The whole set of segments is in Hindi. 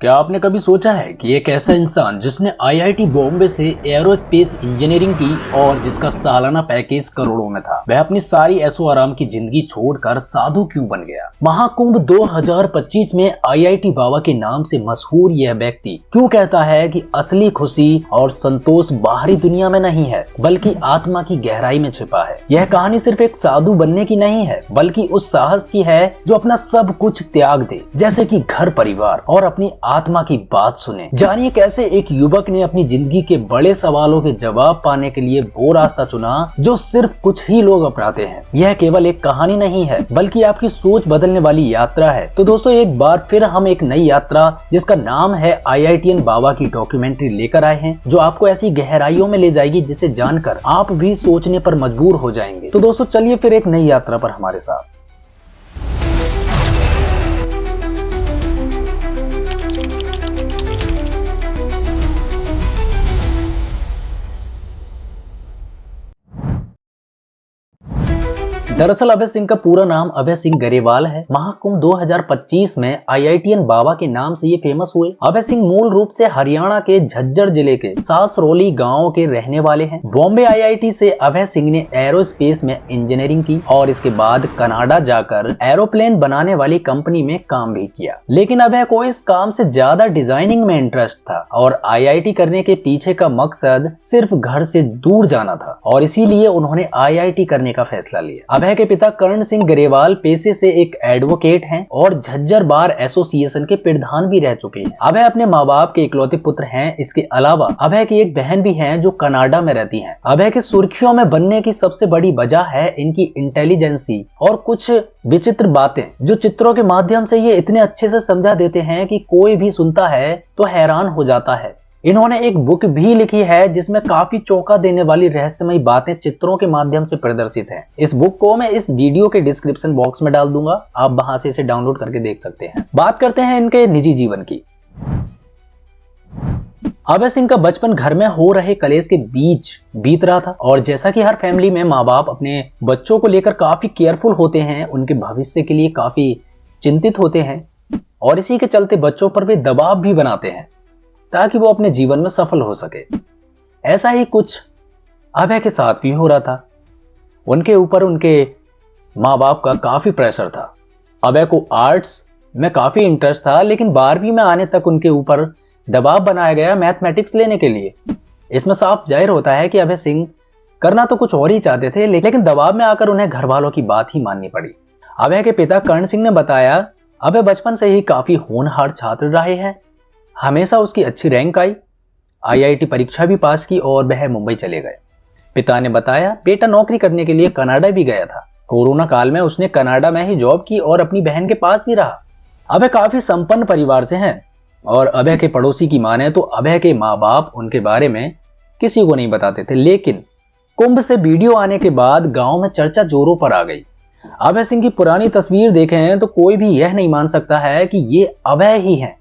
क्या आपने कभी सोचा है कि एक ऐसा इंसान जिसने आईआईटी बॉम्बे से एरोस्पेस इंजीनियरिंग की और जिसका सालाना पैकेज करोड़ों में था, वह अपनी सारी ऐशो आराम की जिंदगी छोड़कर साधु क्यों बन गया? महाकुंभ 2025 में आईआईटी बाबा के नाम से मशहूर यह व्यक्ति क्यों कहता है कि असली खुशी और संतोष बाहरी दुनिया में नहीं है बल्कि आत्मा की गहराई में छिपा है। यह कहानी सिर्फ एक साधु बनने की नहीं है बल्कि उस साहस की है जो अपना सब कुछ त्याग दे, जैसे कि घर परिवार और अपनी आत्मा की बात सुने। जानिए कैसे एक युवक ने अपनी जिंदगी के बड़े सवालों के जवाब पाने के लिए वो रास्ता चुना जो सिर्फ कुछ ही लोग अपनाते हैं। यह केवल एक कहानी नहीं है बल्कि आपकी सोच बदलने वाली यात्रा है। तो दोस्तों, एक बार फिर हम एक नई यात्रा जिसका नाम है आईआईटीएन बाबा की डॉक्यूमेंट्री लेकर आए हैं, जो आपको ऐसी गहराइयों में ले जाएगी जिसे जानकर आप भी सोचने पर मजबूर हो जाएंगे। तो दोस्तों, चलिए फिर एक नई यात्रा पर हमारे साथ। दरअसल अभय सिंह का पूरा नाम अभय सिंह गरेवाल है। महाकुंभ 2025 में आईआईटीएन बाबा के नाम से ये फेमस हुए। अभय सिंह मूल रूप से हरियाणा के झज्जर जिले के सासरौली गांव के रहने वाले हैं। बॉम्बे आईआईटी से अभय सिंह ने एरोस्पेस में इंजीनियरिंग की और इसके बाद कनाडा जाकर एरोप्लेन बनाने वाली कंपनी में काम भी किया। लेकिन अभय को इस काम से ज्यादा डिजाइनिंग में इंटरेस्ट था और आईआईटी करने के पीछे का मकसद सिर्फ घर से दूर जाना था और इसीलिए उन्होंने आईआईटी करने का फैसला लिया। अभय के पिता कर्ण सिंह गरेवाल पेशे से एक एडवोकेट हैं और झज्जर बार एसोसिएशन के प्रधान भी रह चुके हैं। अभय अपने माँ बाप के इकलौते पुत्र हैं। इसके अलावा अभय की एक बहन भी है जो कनाडा में रहती है। अभय के सुर्खियों में बनने की सबसे बड़ी वजह है इनकी इंटेलिजेंसी और कुछ विचित्र बातें जो चित्रों के माध्यम से ये इतने अच्छे से समझा देते हैं कि कोई भी सुनता है तो हैरान हो जाता है। इन्होंने एक बुक भी लिखी है जिसमें काफी चौंका देने वाली रहस्यमयी बातें चित्रों के माध्यम से प्रदर्शित हैं। इस बुक को मैं इस वीडियो के डिस्क्रिप्शन बॉक्स में डाल दूंगा, आप वहां से इसे डाउनलोड करके देख सकते हैं। बात करते हैं इनके निजी जीवन की। अभय सिंह का बचपन घर में हो रहे कलेश के बीच बीत रहा था और जैसा कि हर फैमिली में माँ बाप अपने बच्चों को लेकर काफी केयरफुल होते हैं, उनके भविष्य के लिए काफी चिंतित होते हैं और इसी के चलते बच्चों पर भी दबाव भी बनाते हैं ताकि वो अपने जीवन में सफल हो सके। ऐसा ही कुछ अभय के साथ भी हो रहा था। उनके ऊपर उनके माँ बाप का काफी प्रेशर था। अभय को आर्ट्स में काफी इंटरेस्ट था लेकिन 12वीं में आने तक उनके ऊपर दबाव बनाया गया मैथमेटिक्स लेने के लिए। इसमें साफ जाहिर होता है कि अभय सिंह करना तो कुछ और ही चाहते थे लेकिन दबाव में आकर उन्हें घर वालों की बात ही माननी पड़ी। अभय के पिता कर्ण सिंह ने बताया, अभय बचपन से ही काफी होनहार छात्र रहे हैं। हमेशा उसकी अच्छी रैंक आई, आईआईटी परीक्षा भी पास की और वह मुंबई चले गए। पिता ने बताया, बेटा नौकरी करने के लिए कनाडा भी गया था। कोरोना काल में उसने कनाडा में ही जॉब की और अपनी बहन के पास भी रहा। अभय काफी संपन्न परिवार से हैं और अभय के पड़ोसी की माने तो अभय के माँ बाप उनके बारे में किसी को नहीं बताते थे। लेकिन कुंभ से वीडियो आने के बाद गांव में चर्चा जोरों पर आ गई। अभय सिंह की पुरानी तस्वीर देखें तो कोई भी यह नहीं मान सकता है कि ये अभय ही हैं।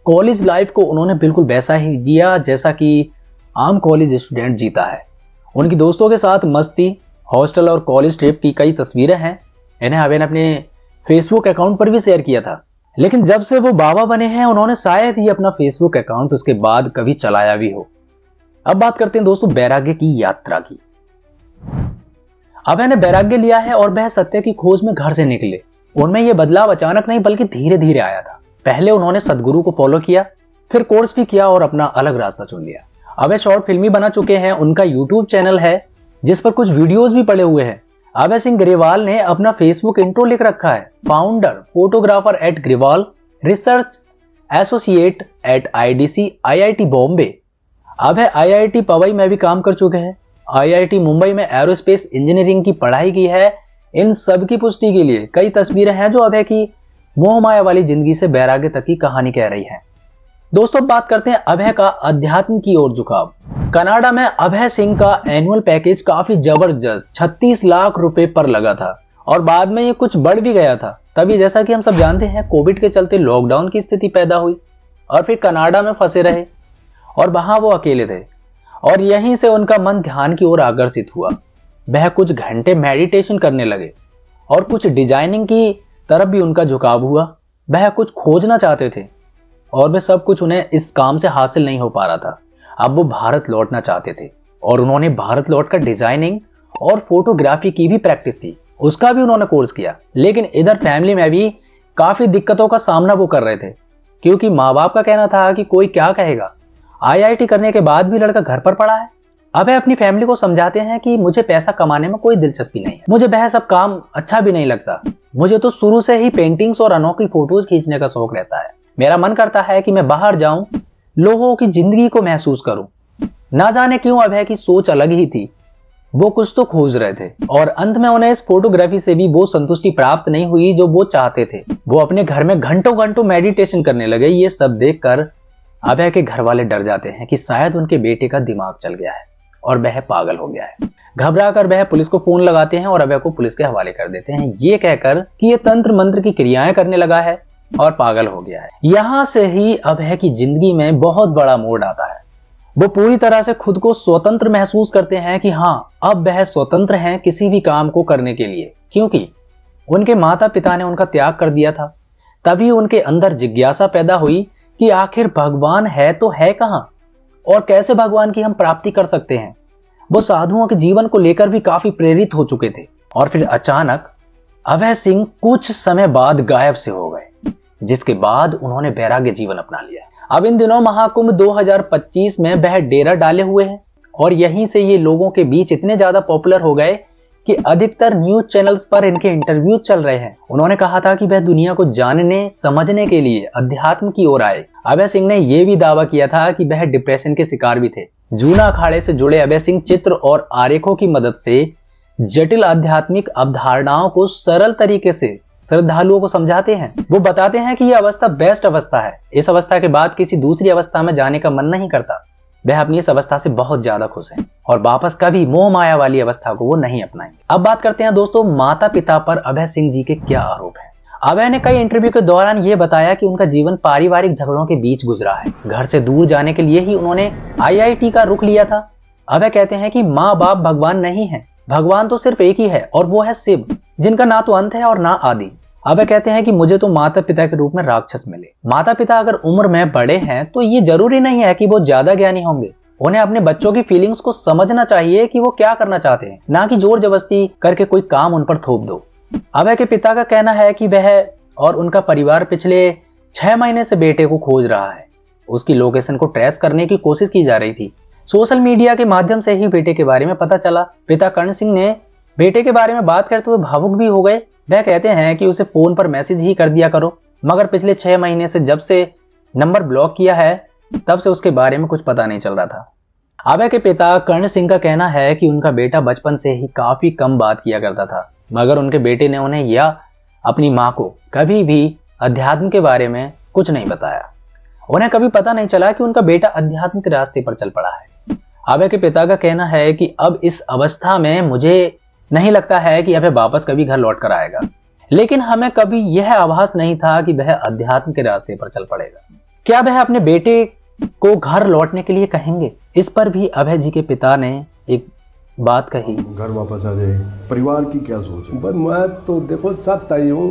कॉलेज लाइफ को उन्होंने बिल्कुल वैसा ही जिया जैसा कि आम कॉलेज स्टूडेंट जीता है। उनकी दोस्तों के साथ मस्ती, हॉस्टल और कॉलेज ट्रिप की कई तस्वीरें हैं। इन्हें अभय ने अपने फेसबुक अकाउंट पर भी शेयर किया था। लेकिन जब से वो बाबा बने हैं उन्होंने शायद ही अपना फेसबुक अकाउंट उसके बाद कभी चलाया भी हो। अब बात करते हैं दोस्तों वैराग्य की यात्रा की। अभय ने वैराग्य लिया है और वह सत्य की खोज में घर से निकले। उनमें यह बदलाव अचानक नहीं बल्कि धीरे धीरे आया था। पहले उन्होंने सदगुरु को फॉलो किया, फिर कोर्स भी किया और अपना अलग रास्ता चुन लिया। अभय शॉर्ट फिल्म बना चुके हैं। उनका यूट्यूब चैनल है जिस पर कुछ वीडियोस भी पड़े हुए हैं। अभय सिंह गरेवाल ने अपना फेसबुक इंट्रो लिख रखा है, founder photographer at Grewal, research associate at IDC IIT Bombay. Abhay IIT Powai में भी काम कर चुके हैं। आईआईटी मुंबई में एरोस्पेस इंजीनियरिंग की पढ़ाई की है। इन सब की पुष्टि के लिए कई तस्वीरें हैं जो अभय की मोह माया वाली जिंदगी से वैराग्य तक की कहानी कह रही है। दोस्तों, बात करते हैं अभय का अध्यात्म की ओर झुकाव। कनाडा में अभय सिंह का एनुअल पैकेज काफी जबरदस्त 36 लाख रुपए पर लगा था और बाद में ये कुछ बढ़ भी गया था। तभी जैसा कि हम सब जानते हैं कोविड के चलते लॉकडाउन की स्थिति पैदा हुई और फिर कनाडा में फंसे रहे और वहां वो अकेले थे और यहीं से उनका मन ध्यान की ओर आकर्षित हुआ। वह कुछ घंटे मेडिटेशन करने लगे और कुछ डिजाइनिंग की तरफ भी उनका झुकाव हुआ। वह कुछ खोजना चाहते थे और वे सब कुछ उन्हें इस काम से हासिल नहीं हो पा रहा था। अब वो भारत लौटना चाहते थे और उन्होंने भारत लौटकर डिजाइनिंग और फोटोग्राफी की भी प्रैक्टिस की, उसका भी उन्होंने कोर्स किया। लेकिन इधर फैमिली में भी काफी दिक्कतों का सामना वो कर रहे थे, क्योंकि माँ बाप का कहना था कि कोई क्या कहेगा, IIT करने के बाद भी लड़का घर पर पड़ा है। अभय अपनी फैमिली को समझाते हैं कि मुझे पैसा कमाने में कोई दिलचस्पी नहीं है, मुझे वह सब काम अच्छा भी नहीं लगता, मुझे तो शुरू से ही पेंटिंग्स और अनोखी फोटोज खींचने का शौक रहता है। मेरा मन करता है कि मैं बाहर जाऊं, लोगों की जिंदगी को महसूस करूं। ना जाने क्यों अभय की सोच अलग ही थी, वो कुछ तो खोज रहे थे और अंत में उन्हें इस फोटोग्राफी से भी वो संतुष्टि प्राप्त नहीं हुई जो वो चाहते थे। वो अपने घर में घंटों घंटों मेडिटेशन करने लगे। ये सब देखकर अभय के घर वाले डर जाते हैं कि शायद उनके बेटे का दिमाग चल गया है और वह पागल हो गया है। घबरा कर वह पुलिस को फोन लगाते हैं और अभय को पुलिस के हवाले कर देते हैं, ये कहकर कि ये तंत्र मंत्र की क्रियाएं करने लगा है और पागल हो गया है। यहां से ही अभय की जिंदगी में बहुत बड़ा मोड़ आता है। वो पूरी तरह से खुद को स्वतंत्र महसूस करते हैं कि हाँ, अब वह स्वतंत्र हैं किसी भी काम को करने के लिए, क्योंकि उनके माता पिता ने उनका त्याग कर दिया था। तभी उनके अंदर जिज्ञासा पैदा हुई कि आखिर भगवान है तो है कहां और कैसे भगवान की हम प्राप्ति कर सकते हैं। वो साधुओं के जीवन को लेकर भी काफी प्रेरित हो चुके थे। और फिर अचानक अभय सिंह कुछ समय बाद गायब से हो गए, जिसके बाद उन्होंने वैराग्य जीवन अपना लिया। अब इन दिनों महाकुंभ 2025 में वह डेरा डाले हुए हैं और यहीं से ये लोगों के बीच इतने ज्यादा पॉपुलर हो गए कि अधिकतर न्यूज चैनल्स पर इनके इंटरव्यू चल रहे हैं। उन्होंने कहा था कि वह दुनिया को जानने समझने के लिए अध्यात्म की ओर आए। अभय सिंह ने यह भी दावा किया था कि वह डिप्रेशन के शिकार भी थे। जूना अखाड़े से जुड़े अभय सिंह चित्र और आरेखों की मदद से जटिल आध्यात्मिक अवधारणाओं को सरल तरीके से श्रद्धालुओं को समझाते हैं। वो बताते हैं कि यह अवस्था बेस्ट अवस्था है, इस अवस्था के बाद किसी दूसरी अवस्था में जाने का मन नहीं करता। वह अपनी इस अवस्था से बहुत ज्यादा खुश हैं और वापस कभी मोह माया वाली अवस्था को वो नहीं अपनाएंगे। अब बात करते हैं दोस्तों माता पिता पर अभय सिंह जी के क्या आरोप हैं। अभय ने कई इंटरव्यू के दौरान ये बताया कि उनका जीवन पारिवारिक झगड़ों के बीच गुजरा है। घर से दूर जाने के लिए ही उन्होंने IIT का रुख लिया था। अभय कहते हैं कि माँ बाप भगवान नहीं है, भगवान तो सिर्फ एक ही है और वो है शिव, जिनका ना तो अंत है और ना आदि। अभय कहते हैं कि मुझे तो माता पिता के रूप में राक्षस मिले। माता पिता अगर उम्र में बड़े हैं तो ये जरूरी नहीं है कि वो ज्यादा ज्ञानी होंगे। उन्हें अपने बच्चों की फीलिंग्स को समझना चाहिए कि वो क्या करना चाहते हैं, ना कि जोर जबरदस्ती करके कोई काम उन पर थोप दो। अभय के पिता का कहना है कि वह और उनका परिवार पिछले 6 महीने से बेटे को खोज रहा है। उसकी लोकेशन को ट्रेस करने की कोशिश की जा रही थी। सोशल मीडिया के माध्यम से ही बेटे के बारे में पता चला। पिता कर्ण सिंह ने बेटे के बारे में बात करते हुए भावुक भी हो गए। वह कहते हैं कि उसे फोन पर मैसेज ही कर दिया करो, मगर पिछले 6 महीने से जब से नंबर ब्लॉक किया है तब से उसके बारे में कुछ पता नहीं चल रहा था। अभय के पिता कर्ण सिंह का कहना है कि उनका बेटा बचपन से ही काफी कम बात किया करता था, मगर उनके बेटे ने उन्हें या अपनी मां को कभी भी अध्यात्म के बारे में कुछ नहीं बताया। उन्हें कभी पता नहीं चला कि उनका बेटा अध्यात्म के रास्ते पर चल पड़ा है। अभय के पिता का कहना है कि अब इस अवस्था में मुझे नहीं लगता है कि अभय वापस कभी घर लौट कर आएगा, लेकिन हमें कभी यह आभास नहीं था कि वह अध्यात्म के रास्ते पर चल पड़ेगा। क्या वह अपने बेटे को घर लौटने के लिए कहेंगे? इस पर भी अभय जी के पिता ने एक बात कही, घर वापस आ जाए। परिवार की क्या सोच है? मैं तो देखो चाहता ही हूँ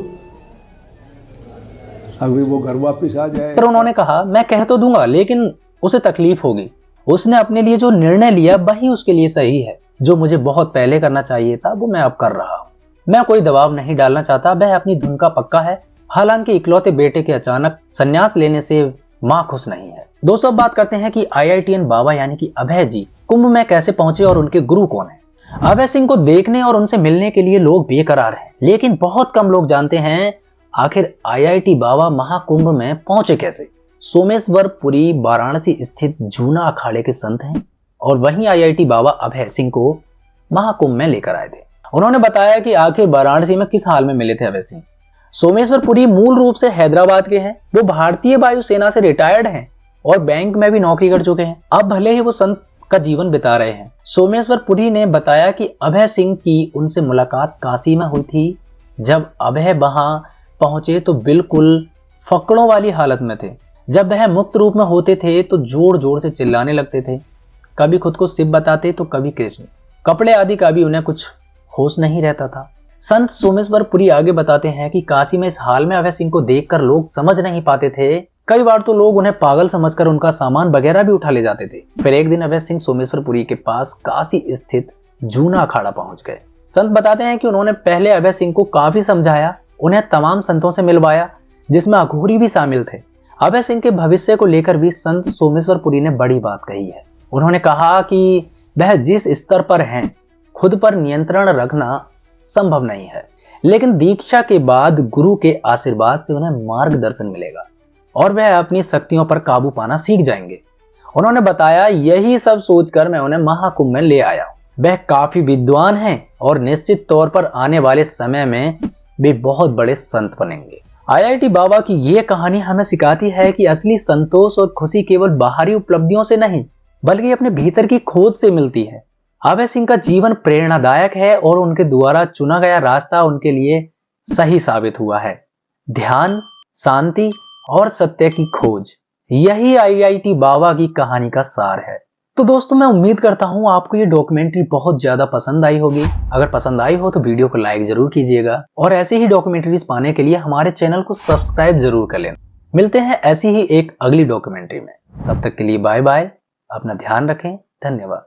अभी वो घर वापस आ जाए। फिर उन्होंने कहा, मैं कह तो दूंगा लेकिन उसे तकलीफ होगी। उसने अपने लिए जो निर्णय लिया वही उसके लिए सही है। जो मुझे बहुत पहले करना चाहिए था वो मैं अब कर रहा हूँ। मैं कोई दबाव नहीं डालना चाहता, वह अपनी धुन का पक्का है। हालांकि इकलौते बेटे के अचानक संन्यास लेने से मां खुश नहीं है। दोस्तों अब बात करते हैं कि IITian बाबा यानी कि अभय जी कुंभ में कैसे पहुंचे और उनके गुरु कौन है। अभय सिंह को देखने और उनसे मिलने के लिए लोग बेकरार हैं, लेकिन बहुत कम लोग जानते हैं आखिर IIT बाबा महाकुंभ में पहुंचे कैसे। सोमेश्वर पुरी वाराणसी स्थित जूना अखाड़े के संत हैं और वहीं IIT बाबा अभय सिंह को महाकुंभ में लेकर आए थे। उन्होंने बताया कि आखिर वाराणसी में किस हाल में मिले थे अभय सिंह। सोमेश्वर पुरी मूल रूप से हैदराबाद के हैं। वो भारतीय वायुसेना से रिटायर्ड हैं और बैंक में भी नौकरी कर चुके हैं। अब भले ही वो संत का जीवन बिता रहे हैं। सोमेश्वर पुरी ने बताया कि अभय सिंह की उनसे मुलाकात काशी में हुई थी। जब अभय वहां पहुंचे तो बिल्कुल फकड़ों वाली हालत में थे। जब वह मुक्त रूप में होते थे तो जोर जोर से चिल्लाने लगते थे। कभी खुद को शिव बताते तो कभी कृष्ण। कपड़े आदि का भी उन्हें कुछ होश नहीं रहता था। संत सोमेश्वर पुरी आगे बताते हैं कि काशी में इस हाल में अभय सिंह को देखकर लोग समझ नहीं पाते थे कई बार तो लोग उन्हें पागल समझकर उनका सामान वगैरह भी उठा ले जाते थे। फिर एक दिन अभय सिंह सोमेश्वरपुरी के पास काशी स्थित जूना अखाड़ा पहुंच गए। संत बताते हैं कि उन्होंने पहले अभय सिंह को काफी समझाया, उन्हें तमाम संतों से मिलवाया जिसमें अघोरी भी शामिल थे। अभय सिंह के भविष्य को लेकर भी संत सोमेश्वरपुरी ने बड़ी बात कही है। उन्होंने कहा कि वह जिस स्तर पर हैं, खुद पर नियंत्रण रखना संभव नहीं है, लेकिन दीक्षा के बाद गुरु के आशीर्वाद से उन्हें मार्गदर्शन मिलेगा और वह अपनी शक्तियों पर काबू पाना सीख जाएंगे। उन्होंने बताया, यही सब सोचकर मैं उन्हें महाकुंभ में ले आया। वह काफी विद्वान हैं और निश्चित तौर पर आने वाले समय में भी बहुत बड़े संत बनेंगे। IIT बाबा की ये कहानी हमें सिखाती है कि असली संतोष और खुशी केवल बाहरी उपलब्धियों से नहीं, बल्कि अपने भीतर की खोज से मिलती है। अभय सिंह का जीवन प्रेरणादायक है और उनके द्वारा चुना गया रास्ता उनके लिए सही साबित हुआ है। ध्यान, शांति और सत्य की खोज, यही IIT बाबा की कहानी का सार है। तो दोस्तों, मैं उम्मीद करता हूं आपको ये डॉक्यूमेंट्री बहुत ज्यादा पसंद आई होगी। अगर पसंद आई हो तो वीडियो को लाइक जरूर कीजिएगा और ऐसी ही डॉक्यूमेंट्रीज पाने के लिए हमारे चैनल को सब्सक्राइब जरूर कर लेना। मिलते हैं ऐसी ही एक अगली डॉक्यूमेंट्री में, तब तक के लिए बाय बाय। अपना ध्यान रखें। धन्यवाद।